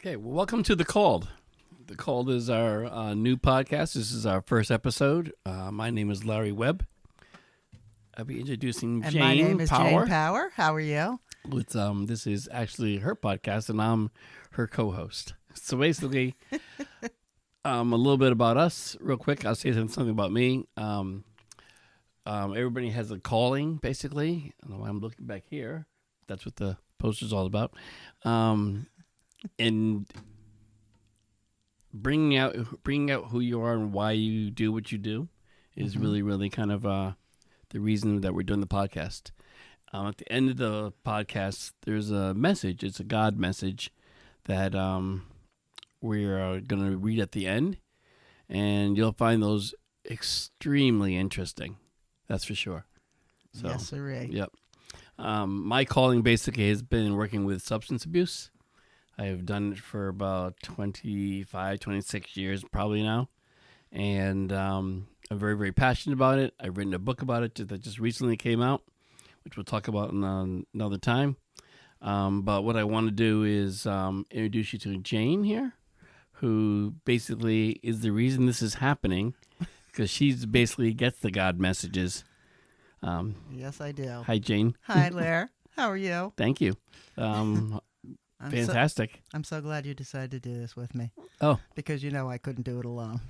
Okay, well, welcome to The Called. The Called is our new podcast. This is our first episode. My name is Larry Webb. I'll be introducing And Jayne my name is Power. Jayne Power. How are you? This is actually her podcast, and I'm her co-host. So basically, a little bit about us, real quick. I'll say something about me. Everybody has a calling, basically. I don't know why I'm looking back here. That's what the poster's all about. And bringing out who you are and why you do what you do is really kind of the reason that we're doing the podcast. At the end of the podcast, there's a message. It's a God message that we're going to read at the end, and you'll find those extremely interesting. That's for sure. So, Yes, sir. Yep. My calling basically has been working with substance abuse. I have done it for about 25, 26 years probably now. And I'm very, very passionate about it. I've written a book about it that just recently came out, which we'll talk about another time. But what I want to do is introduce you to Jayne here, who basically is the reason this is happening, because she basically gets the God messages. Yes, I do. Hi, Jayne. Hi, Lair. How are you? Thank you. Fantastic. I'm so glad you decided to do this with me. Oh. Because you know I couldn't do it alone.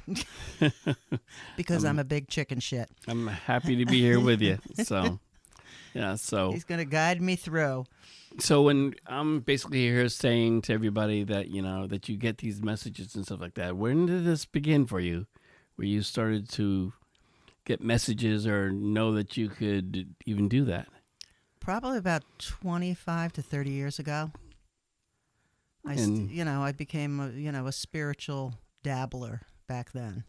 Because I'm a big chicken shit. I'm happy to be here with you. So, yeah. So he's going to guide me through. So when I'm basically here saying to everybody that, that you get these messages and stuff like that, when did this begin for you? Where you started to get messages or know that you could even do that? Probably about 25 to 30 years ago. I became a spiritual dabbler back then.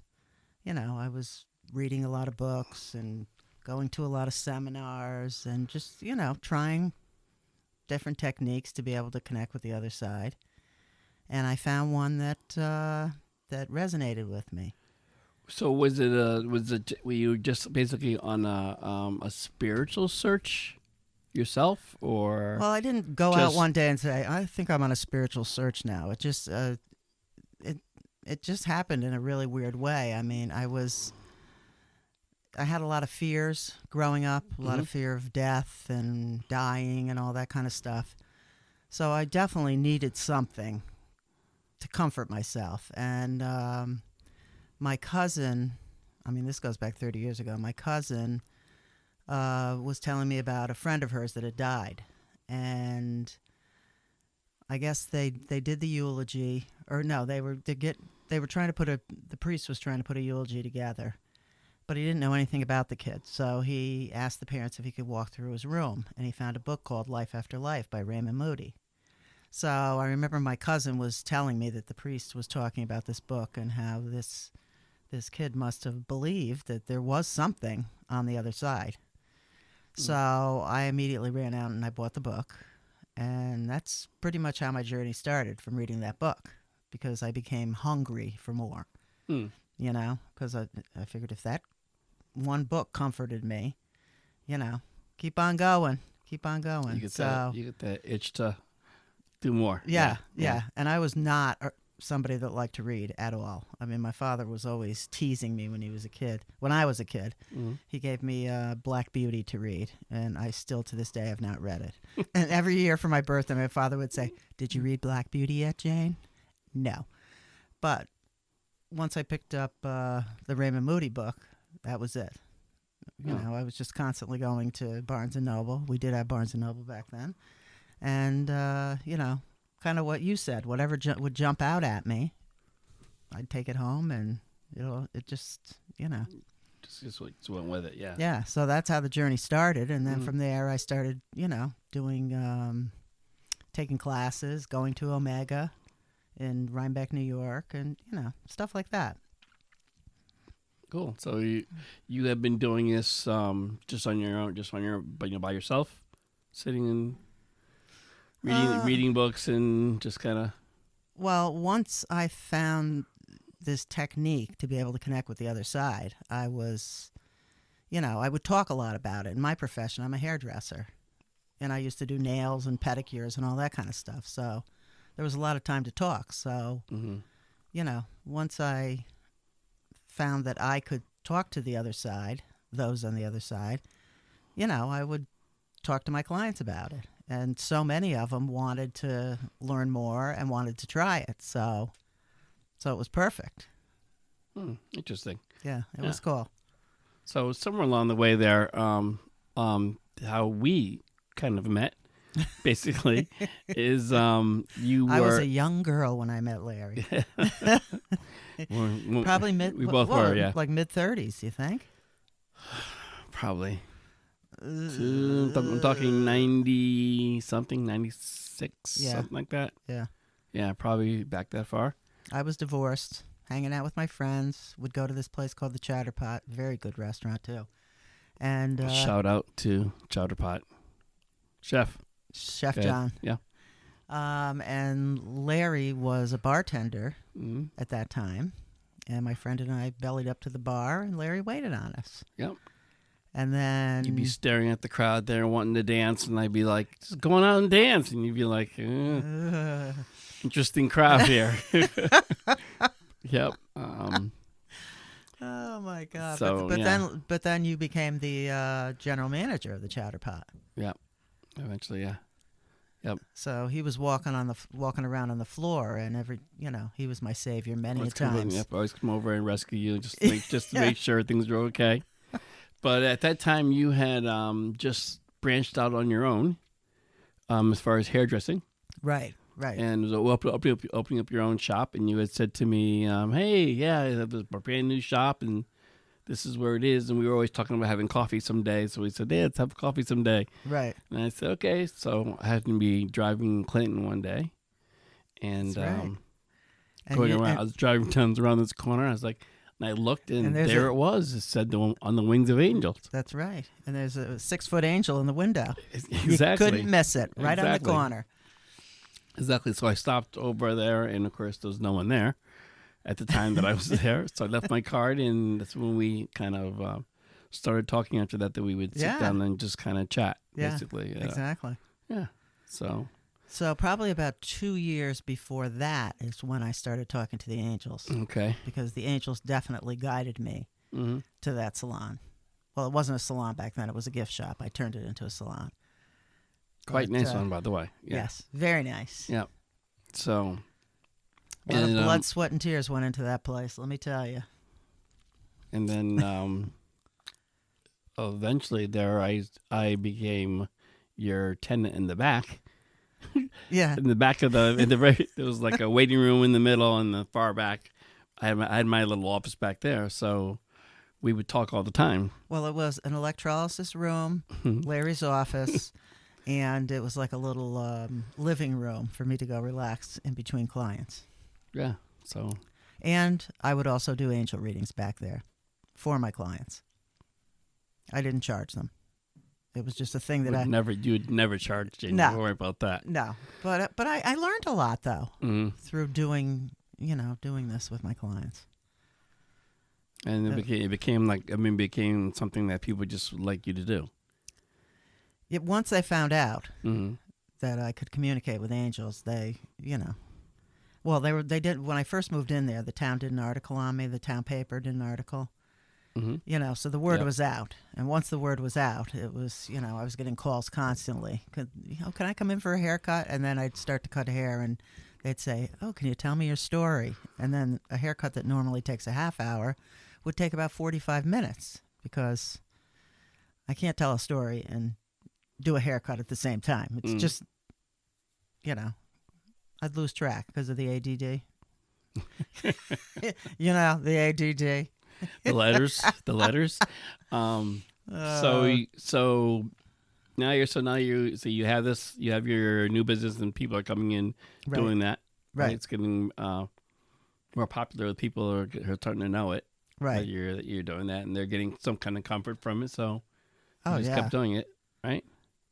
I was reading a lot of books and going to a lot of seminars and just, trying different techniques to be able to connect with the other side. And I found one that resonated with me. So were you just basically on a spiritual search yourself, or? Well, I didn't go out one day and say, I think I'm on a spiritual search now. It just it just happened in a really weird way. I mean, I had a lot of fears growing up, a lot of fear of death and dying and all that kind of stuff. So I definitely needed something to comfort myself. And my cousin, this goes back 30 years ago, my cousin was telling me about a friend of hers that had died. And I guess they did the eulogy, or no, they were trying to the priest was trying to put a eulogy together, but he didn't know anything about the kid. So he asked the parents if he could walk through his room, and he found a book called Life After Life by Raymond Moody. So I remember my cousin was telling me that the priest was talking about this book and how this kid must have believed that there was something on the other side. So I immediately ran out and I bought the book. And that's pretty much how my journey started, from reading that book, because I became hungry for more, because I figured if that one book comforted me, keep on going. You get that itch to do more. Yeah. And I was not somebody that liked to read at all. My father was always teasing me when I was a kid. He gave me Black Beauty to read, and I still to this day have not read it. And every year for my birthday, my father would say, "Did you read Black Beauty yet, Jayne?" No. But once I picked up the Raymond Moody book, that was it. I was just constantly going to Barnes & Noble. We did have Barnes & Noble back then. And, kind of what you said, whatever would jump out at me, I'd take it home, and it just just went with it. Yeah, so that's how the journey started. And then from there I started doing taking classes, going to Omega in Rhinebeck, New York, and stuff like that. Cool. So you have been doing this just on your own, by yourself, sitting and reading books and just kind of. Well, once I found this technique to be able to connect with the other side, I was, I would talk a lot about it. In my profession, I'm a hairdresser, and I used to do nails and pedicures and all that kind of stuff. So there was a lot of time to talk. So, Mm-hmm. once I found that I could talk to the other side, those on the other side, I would talk to my clients about it. And so many of them wanted to learn more and wanted to try it. So it was perfect. Interesting. Yeah, it Yeah. was cool. So somewhere along the way there, how we kind of met, basically, is you were. I was a young girl when I met Larry. Probably we both were, yeah. like mid-30s, you think? Probably. I'm talking 90 something, 96, Yeah. something like that. Yeah. Yeah, probably back that far. I was divorced, hanging out with my friends, would go to this place called the Chowder Pot. Very good restaurant, too. And Shout out to Chowder Pot. Chef Chef Go ahead. John. Yeah. And Larry was a bartender Mm-hmm. at that time. And my friend and I bellied up to the bar, and Larry waited on us. Yep. And then You'd be staring at the crowd there wanting to dance, and I'd be like, just going out and dance. And you'd be like, interesting crowd here. Yep. Oh my God! So, but then you became the general manager of the Chowder Pot. Yep. Eventually, yeah. Yep. So he was walking walking around on the floor, and he was my savior many Always times. always come over and rescue you just to make sure things were okay. But at that time, you had just branched out on your own, as far as hairdressing. Right. Right. And it was opening up your own shop, and you had said to me, "Hey, yeah, I have a brand new shop, and this is where it is." And we were always talking about having coffee someday, so we said, "Yeah, let's have coffee someday." Right. And I said, "Okay." So I happened to be driving Clinton one day, and That's right. going around. I was driving tons around this corner. I was like, and I looked, and there it was. It said on the wings of angels. That's right. And there's a 6-foot angel in the window. Exactly. You couldn't miss it. Right on the corner. Exactly. So I stopped over there, and of course, there was no one there at the time that I was there. So I left my card, and that's when we kind of started talking after that we would sit down and just kind of chat, basically. Exactly. Yeah. So probably about 2 years before that is when I started talking to the angels. Okay. Because the angels definitely guided me Mm-hmm. to that salon. Well, it wasn't a salon back then. It was a gift shop. I turned it into a salon. Quite nice one, by the way. Yeah. Yes, very nice. Yeah. So. A lot of blood, sweat, and tears went into that place, let me tell you. And then eventually there I became your tenant in the back. Yeah. In the back of there was like a waiting room in the middle, and the far back I had my little office back there, so we would talk all the time. Well, it was an electrolysis room, Larry's office, and it was like a little living room for me to go relax in between clients. Yeah. So. And I would also do angel readings back there for my clients. I didn't charge them. It was just a thing that you'd never charge Jayne. No. Don't worry about that. No, but I learned a lot though Mm-hmm. through doing this with my clients. And it became something that people just would like you to do. Once they found out Mm-hmm. that I could communicate with angels, they did when I first moved in there. The town did an article on me. The town paper did an article. Mm-hmm. So the word was out, and once the word was out, it was I was getting calls constantly. Can I come in for a haircut? And then I'd start to cut hair, and they'd say, "Oh, can you tell me your story?" And then a haircut that normally takes a half hour would take about 45 minutes because I can't tell a story and do a haircut at the same time. It's just, I'd lose track because of the ADD. The ADD. The letters. So now you have this. You have your new business, and people are coming in doing that. Right. It's getting more popular. With people are starting to know it. Right. That you're doing that, and they're getting some kind of comfort from it. So you just yeah. kept doing it, right?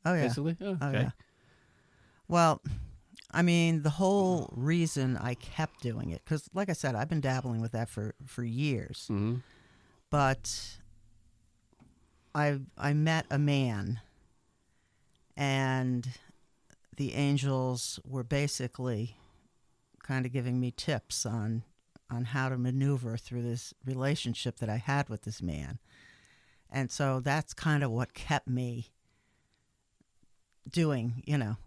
Oh yeah. Basically. Oh, okay. Oh, yeah. Well, I mean, the whole reason I kept doing it, because like I said, I've been dabbling with that for years. Mm-hmm. But I met a man, and the angels were basically kind of giving me tips on how to maneuver through this relationship that I had with this man. And so that's kind of what kept me doing,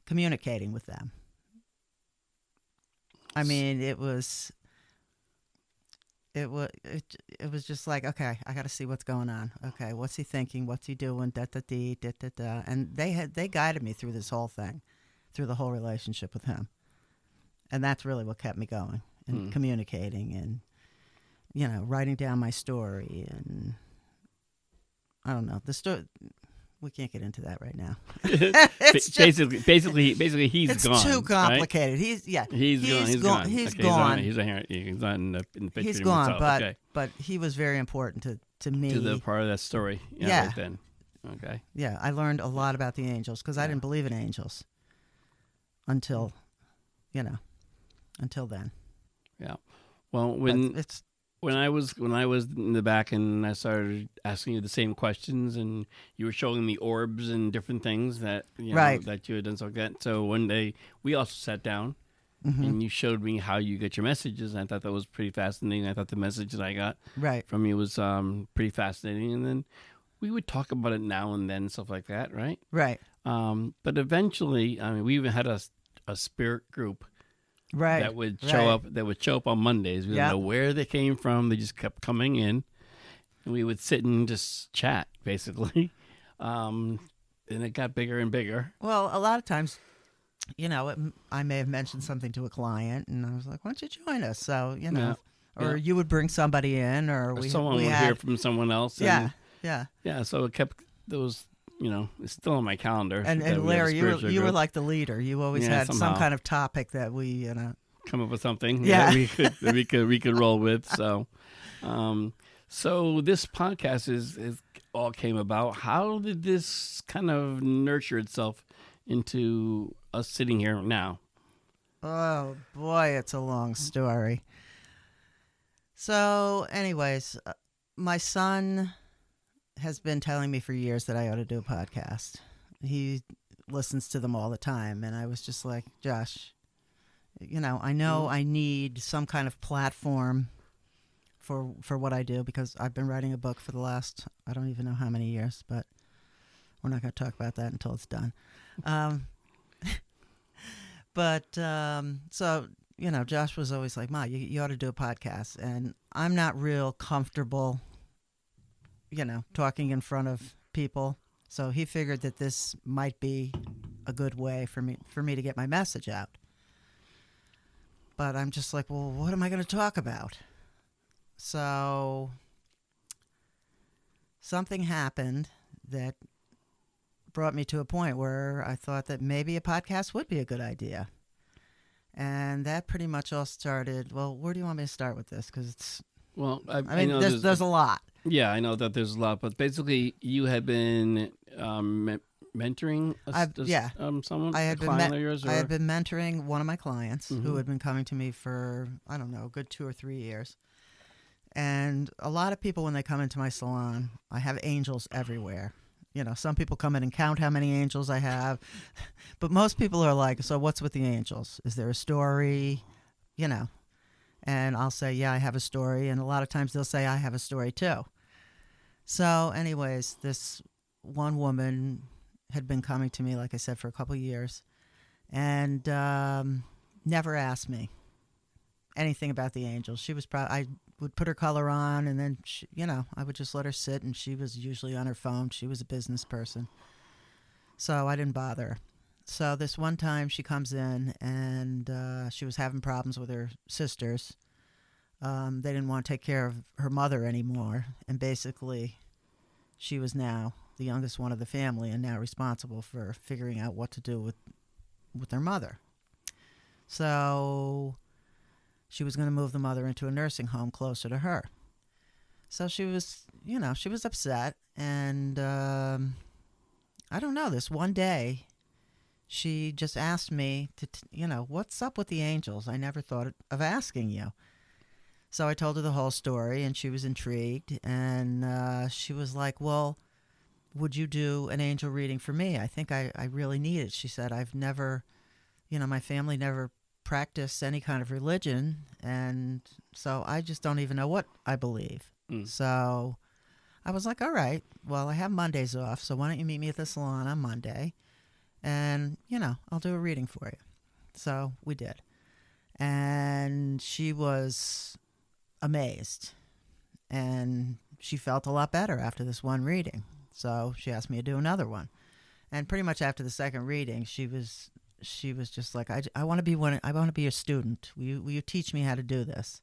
communicating with them. I mean, it was just like, okay, I got to see what's going on. Okay, what's he thinking? What's he doing? Da da dee, da da da. And they guided me through this whole thing, through the whole relationship with him, and that's really what kept me going and communicating and writing down my story. And I don't know the story. We can't get into that right now. It's basically, he's it's gone. It's too complicated. Right? He's gone. He's gone. He's not in the picture. He's gone, but but he was very important to me. To the part of that story. Yeah. Right then. Okay. Yeah, I learned a lot about the angels because I didn't believe in angels until then. Yeah. Well, when I was in the back and I started asking you the same questions and you were showing me orbs and different things that that you had done something like that. So one day we also sat down and you showed me how you get your messages. And I thought that was pretty fascinating. I thought the message that I got from you was pretty fascinating. And then we would talk about it now and then, stuff like that, right? Right. But eventually, I mean, we even had a spirit group. Right. That would show up. That would show up on Mondays. We didn't know where they came from. They just kept coming in, and we would sit and just chat, basically. And it got bigger and bigger. Well, a lot of times, I may have mentioned something to a client, and I was like, "Why don't you join us?" So or you would bring somebody in, or someone would hear from someone else. Yeah. So it kept those. It's still on my calendar. And Larry, you were like the leader. You always had some kind of topic that we, come up with something. Yeah, that we could roll with. So, so this podcast is all came about. How did this kind of nurture itself into us sitting here now? Oh boy, it's a long story. So, anyways, my son has been telling me for years that I ought to do a podcast. He listens to them all the time, and I was just like, Josh, I know I need some kind of platform for what I do, because I've been writing a book for the last, I don't even know how many years, but we're not going to talk about that until it's done. So, Josh was always like, Ma, you ought to do a podcast, and I'm not real comfortable talking in front of people. So he figured that this might be a good way for me to get my message out. But I'm just like, well, what am I going to talk about? So something happened that brought me to a point where I thought that maybe a podcast would be a good idea. And that pretty much all started, well, where do you want me to start with this? Because it's, I mean, there's a lot. Yeah, I know that there's a lot, but basically, you had been mentoring someone. I had been mentoring one of my clients who had been coming to me for, I don't know, a good 2 or 3 years. And a lot of people, when they come into my salon, I have angels everywhere. Some people come in and count how many angels I have, but most people are like, "So what's with the angels? Is there a story?" And I'll say, yeah, I have a story. And a lot of times they'll say, I have a story too. So anyways, this one woman had been coming to me, like I said, for a couple of years, and never asked me anything about the angels. She was I would put her color on, and then, I would just let her sit, and she was usually on her phone. She was a business person. So I didn't bother her. So this one time she comes in, and she was having problems with her sisters. They didn't want to take care of her mother anymore, and basically she was now the youngest one of the family and now responsible for figuring out what to do with their mother. So she was going to move the mother into a nursing home closer to her. So she was, she was upset, and I don't know, this one day she just asked me to, what's up with the angels? I never thought of asking you. So I told her the whole story, and she was intrigued. And she was like, well, would you do an angel reading for me? I think I really need it. She said, I've never, my family never practice any kind of religion, and so I just don't even know what I believe. So I was like, all right, well, I have Mondays off, so why don't you meet me at the salon on Monday, and, I'll do a reading for you. So we did. And she was amazed, and she felt a lot better after this one reading. So she asked me to do another one. And pretty much after the second reading, she was just like, I want to be I want to be a student. Will you teach me how to do this?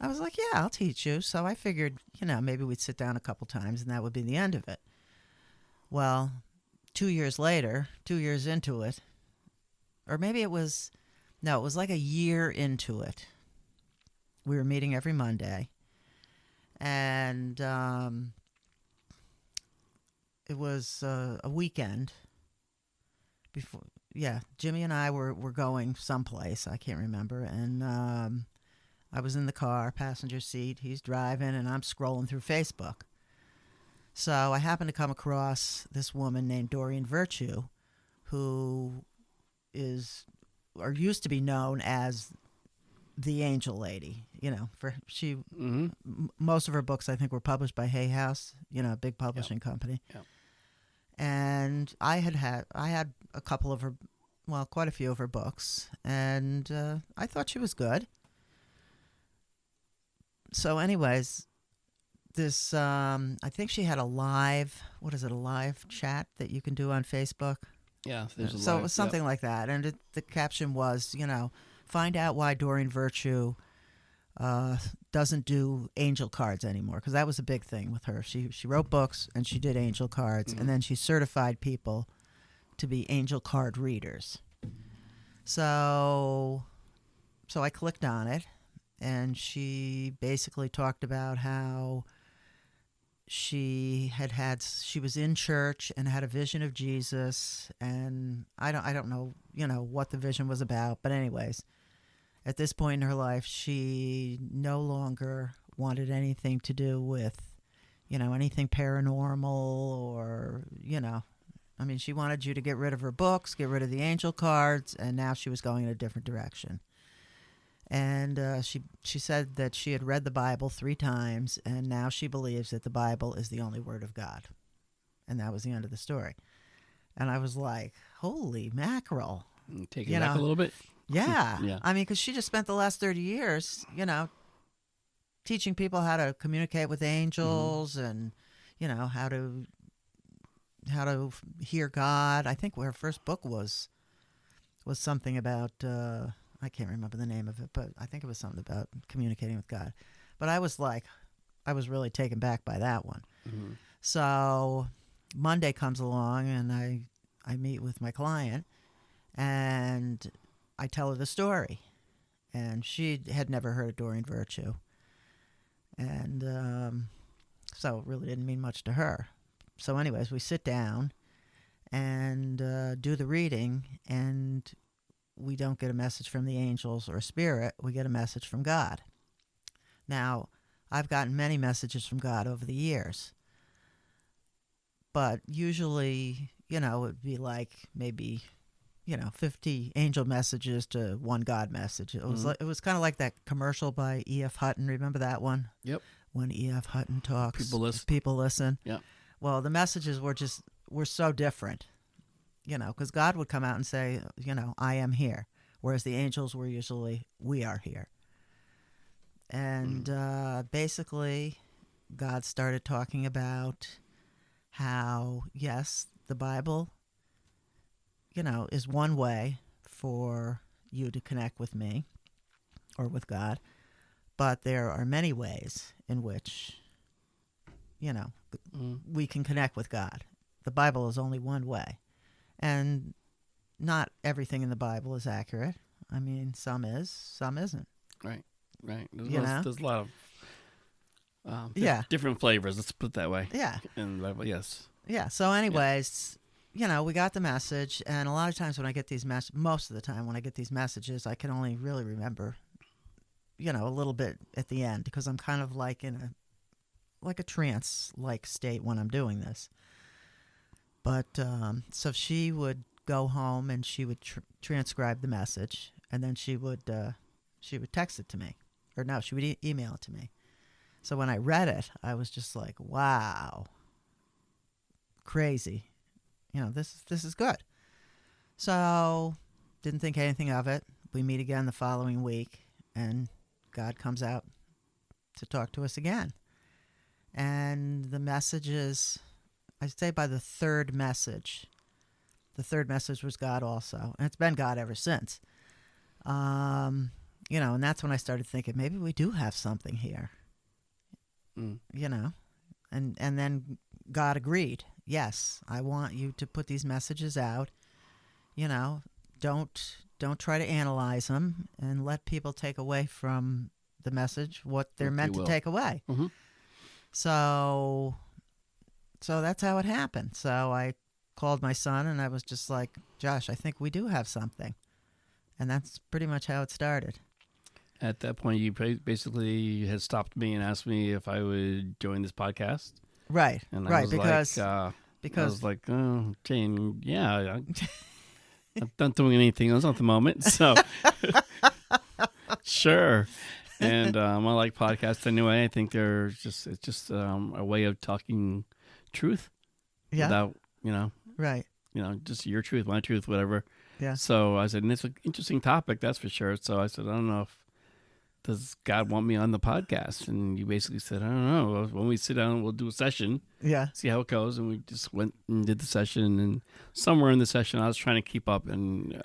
I was like, yeah, I'll teach you. So I figured, maybe we'd sit down a couple times and that would be the end of it. Well, 2 years later, 2 years into it, or maybe it was like a year into it. We were meeting every Monday, and it was a weekend before. Yeah, Jimmy and I were going someplace, I can't remember, and I was in the car, passenger seat, he's driving, and I'm scrolling through Facebook. So I happened to come across this woman named Doreen Virtue, who is, or used to be known as the Angel Lady. Most of her books, I think, were published by Hay House, a big publishing company. Yep. And I had a couple of her, well, quite a few of her books, and I thought she was good. So anyways, this, I think she had a live chat that you can do on Facebook? Yeah. There's So it was something like that. And the caption was, find out why Doreen Virtue doesn't do angel cards anymore, because that was a big thing with her. She wrote books and she did angel cards, and then she certified people to be angel card readers. So I clicked on it, and she basically talked about how she was in church and had a vision of Jesus, and I don't know, what the vision was about, but anyways, at this point in her life, she no longer wanted anything to do with, anything paranormal or, she wanted you to get rid of her books, get rid of the angel cards, and now she was going in a different direction. And she said that she had read the Bible 3 times, and now she believes that the Bible is the only word of God. And that was the end of the story. And I was like, holy mackerel. Take it back a little bit. Yeah. Yeah. I mean, because she just spent the last 30 years, teaching people how to communicate with angels, and, how to hear God. I think her first book was something about, I can't remember the name of it, but I think it was something about communicating with God. But I was really taken back by that one. Mm-hmm. So Monday comes along, and I meet with my client, and I tell her the story. And she had never heard of Doreen Virtue. And so it really didn't mean much to her. So anyways, we sit down and do the reading, and we don't get a message from the angels or spirit. We get a message from God. Now, I've gotten many messages from God over the years, but usually, it would be like maybe, 50 angel messages to one God message. It was it was kind of like that commercial by E.F. Hutton. Remember that one? Yep. When E.F. Hutton talks, people listen. Yep. Well, the messages were so different. Because God would come out and say, I am here, whereas the angels were usually, we are here. And basically, God started talking about how, yes, the Bible, is one way for you to connect with me or with God, but there are many ways in which, we can connect with God. The Bible is only one way. And not everything in the Bible is accurate. I mean, some is, some isn't. Right. There's a lot of different flavors, let's put it that way. Yeah. In the Bible, yes. Yeah, so anyways, we got the message, and a lot of times when I get these most of the time when I get these messages, I can only really remember, a little bit at the end, because I'm kind of like in a trance-like state when I'm doing this. But so she would go home and she would transcribe the message, and then she would text it to me, or no, she would email it to me. So when I read it, I was just like, wow, crazy. This is good. So didn't think anything of it. We meet again the following week, and God comes out to talk to us again. And the messages, I'd say by the third message was God also. And it's been God ever since. And that's when I started thinking, maybe we do have something here. And then God agreed. Yes, I want you to put these messages out. Don't try to analyze them, and let people take away from the message what they're meant to take away. Mm-hmm. So that's how it happened. So I called my son, and I was just like, Josh, I think we do have something. And that's pretty much how it started. At that point, you basically had stopped me and asked me if I would join this podcast. Right, and I right, was because I was like, oh, Jayne, yeah, I'm not doing anything else at the moment, so sure. And I like podcasts anyway. I think it's just a way of talking truth, without right, just your truth, my truth, whatever. Yeah. So I said, and it's an interesting topic, that's for sure. So I said, I don't know if does God want me on the podcast? And you basically said, I don't know. When we sit down, we'll do a session. Yeah. See how it goes. And we just went and did the session. And somewhere in the session, I was trying to keep up and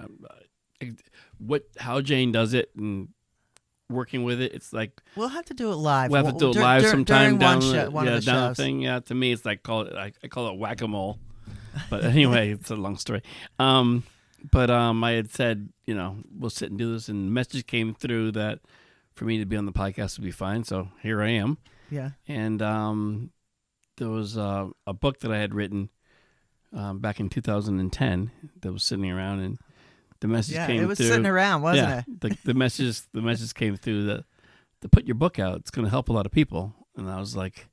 how Jayne does it and working with it. It's like we'll have to do it live. We'll have to do it live sometime down one of the down shows. the thing. Yeah, to me, it's like I call it whack-a-mole. But anyway, it's a long story. But I had said, we'll sit and do this, and the message came through that for me to be on the podcast would be fine. So here I am. Yeah. And there was a book that I had written back in 2010 that was sitting around, and the message came through. Yeah, it was sitting around, wasn't it? The message came through that to put your book out. It's going to help a lot of people. And I was like,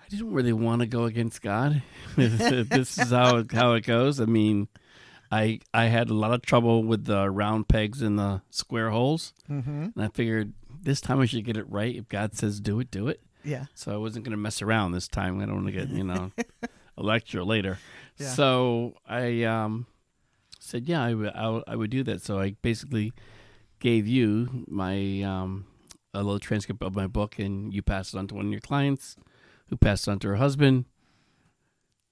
I didn't really want to go against God. This is how it goes. I mean, I had a lot of trouble with the round pegs and the square holes. Mm-hmm. And I figured this time I should get it right. If God says do it, do it. Yeah. So I wasn't going to mess around this time. I don't want to get, a lecture later. Yeah. So I said, yeah, I would do that. So I basically gave you my a little transcript of my book, and you passed it on to one of your clients, who passed it on to her husband.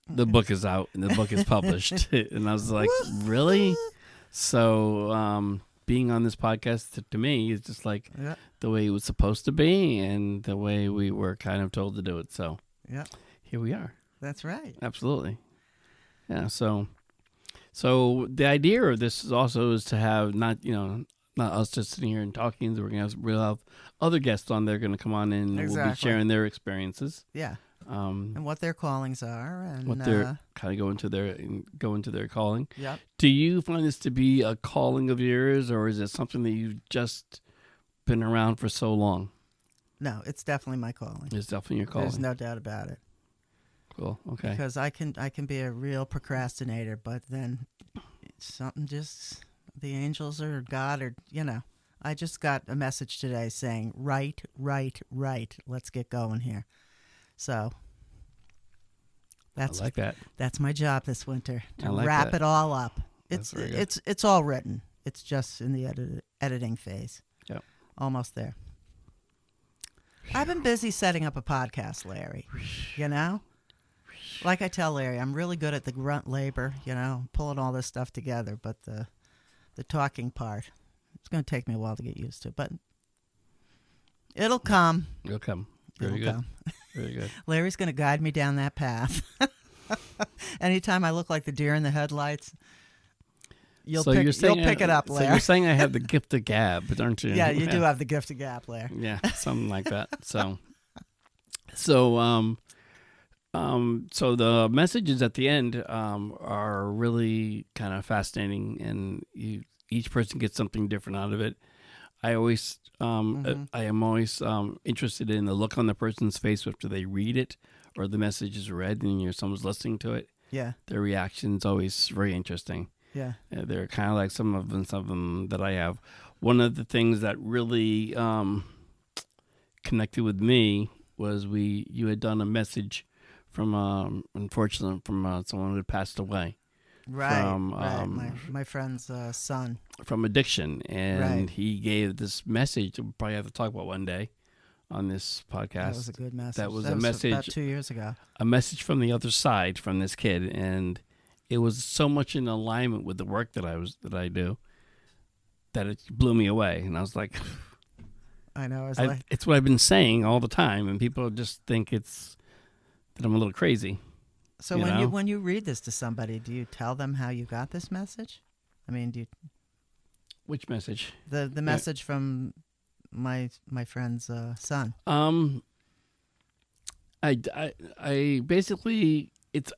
The book is out and the book is published. And I was like, really? So being on this podcast to me is just like the way it was supposed to be and the way we were kind of told to do it. So here we are. That's right. Absolutely. Yeah. So the idea of this is also is to have not us just sitting here and talking. We'll have other guests on. They're going to come on in and we'll be sharing their experiences. Yeah. And what their callings are, and what they're kind of go into their calling. Yeah. Do you find this to be a calling of yours, or is it something that you've just been around for so long? No, it's definitely my calling. It's definitely your calling. There's no doubt about it. Cool. Okay. Because I can be a real procrastinator, but then something just the angels or God or I just got a message today saying right. Let's get going here. So I like that. That's my job this winter, to like wrap that. it all up. That's very good. It's all written. It's just in the editing phase. Yep. Almost there. I've been busy setting up a podcast, Larry. Like I tell Larry, I'm really good at the grunt labor, pulling all this stuff together, but the talking part, it's going to take me a while to get used to, but it'll come. It'll come. Very good. Come. Very good. Larry's going to guide me down that path. Anytime I look like the deer in the headlights, you'll pick it up, Larry. So you're saying I have the gift of gab, aren't you? Yeah, you do have the gift of gab, Larry. Yeah, something like that. So the messages at the end are really kind of fascinating, and each person gets something different out of it. I always, I am always interested in the look on the person's face after they read it, or the message is read, and someone's listening to it. Yeah, their reaction's always very interesting. Yeah. They're kind of like some of them that I have. One of the things that really connected with me was you had done a message from unfortunately from someone who had passed away Right. from Right. My friend's son. from addiction, and Right. he gave this message that we'll probably have to talk about one day on this podcast. That was a good message. That was that a was message about 2 years ago. a message from the other side from this kid, and it was so much in alignment with the work that I do that it blew me away. And I was like, I know. it's what I've been saying all the time, and people just think it's that I'm a little crazy. So when you read this to somebody, do you tell them how you got this message? I mean, do you, Which message? the message from my friend's son? I basically it's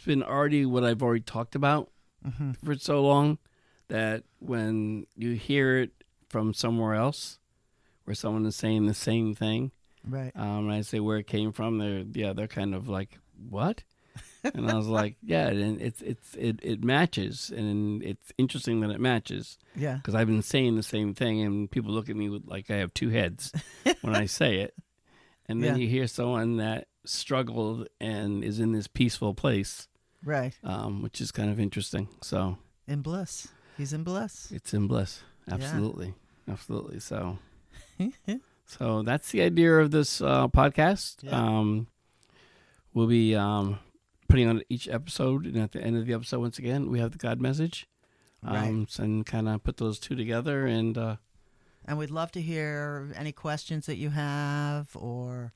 been already what I've already talked about Mm-hmm. for so long that when you hear it from somewhere else, where someone is saying the same thing, Right. and I say where it came from, they're kind of like, what? And I was like, yeah, and it matches, and it's interesting that it matches Yeah. because I've been saying the same thing, and people look at me with like I have two heads when I say it, and then Yeah. you hear someone that struggled and is in this peaceful place, Right. which is kind of interesting. So In bliss. He's in bliss. it's in bliss, absolutely, absolutely. So that's the idea of this podcast. Yeah. We'll be putting on each episode, and at the end of the episode, once again, we have the God message. Right. And kind of put those two together, and we'd love to hear any questions that you have, or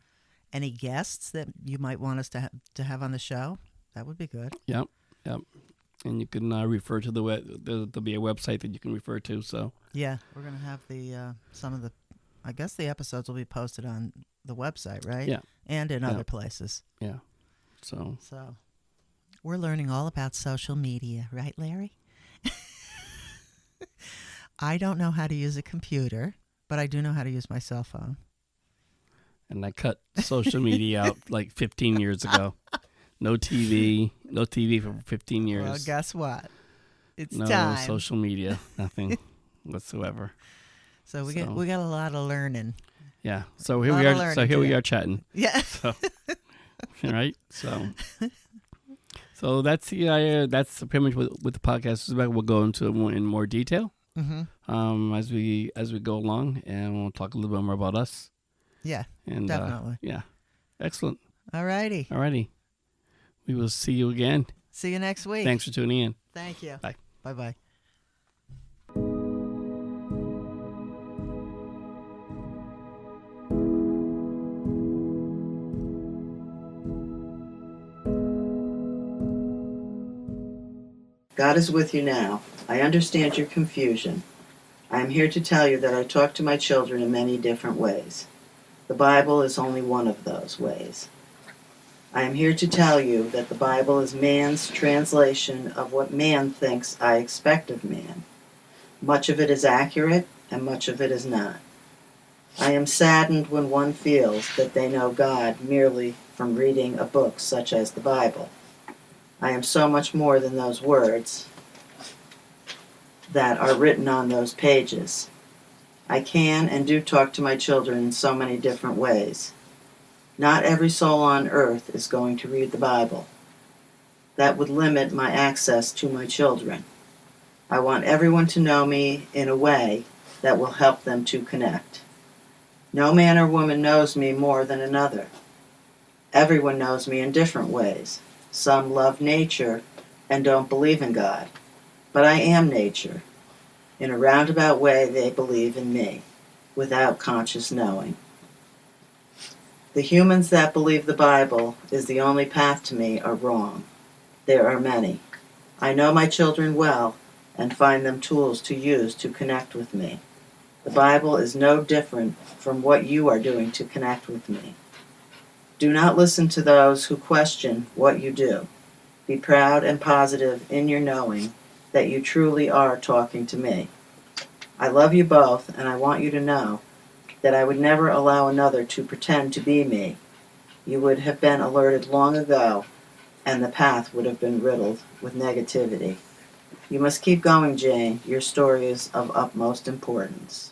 any guests that you might want us to have on the show. That would be good. yep. And you can refer to the web. There'll be a website that you can refer to. So Yeah, we're gonna have the some of the. I guess the episodes will be posted on the website, right? Yeah. And in Yeah. other places. yeah, so So we're learning all about social media, right, Larry? I don't know how to use a computer, but I do know how to use my cell phone. and I cut social media out like 15 years ago. No TV for 15 years. Well, guess what? It's No time. social media, nothing whatsoever. So we got a lot of learning. Yeah. So here Lot we of are. learning So here we today. are chatting. Yeah. So, right. So that's that's pretty much what the podcast is about. We'll go into it in more detail Mm-hmm. as we go along, and we'll talk a little bit more about us. Yeah. And Definitely. yeah. Excellent. All righty. Alrighty. We will see you again. See you next week. Thanks for tuning in. Thank you. Bye. Bye-bye. God is with you now. I understand your confusion. I am here to tell you that I talk to my children in many different ways. The Bible is only one of those ways. I am here to tell you that the Bible is man's translation of what man thinks I expect of man. Much of it is accurate, and much of it is not. I am saddened when one feels that they know God merely from reading a book such as the Bible. I am so much more than those words that are written on those pages. I can and do talk to my children in so many different ways. Not every soul on earth is going to read the Bible. That would limit my access to my children. I want everyone to know me in a way that will help them to connect. No man or woman knows me more than another. Everyone knows me in different ways. Some love nature and don't believe in God. But I am nature. In a roundabout way, they believe in me, without conscious knowing. The humans that believe the Bible is the only path to me are wrong. There are many. I know my children well and find them tools to use to connect with me. The Bible is no different from what you are doing to connect with me. Do not listen to those who question what you do. Be proud and positive in your knowing that you truly are talking to me. I love you both, and I want you to know that I would never allow another to pretend to be me. You would have been alerted long ago, and the path would have been riddled with negativity. You must keep going, Jayne. Your story is of utmost importance.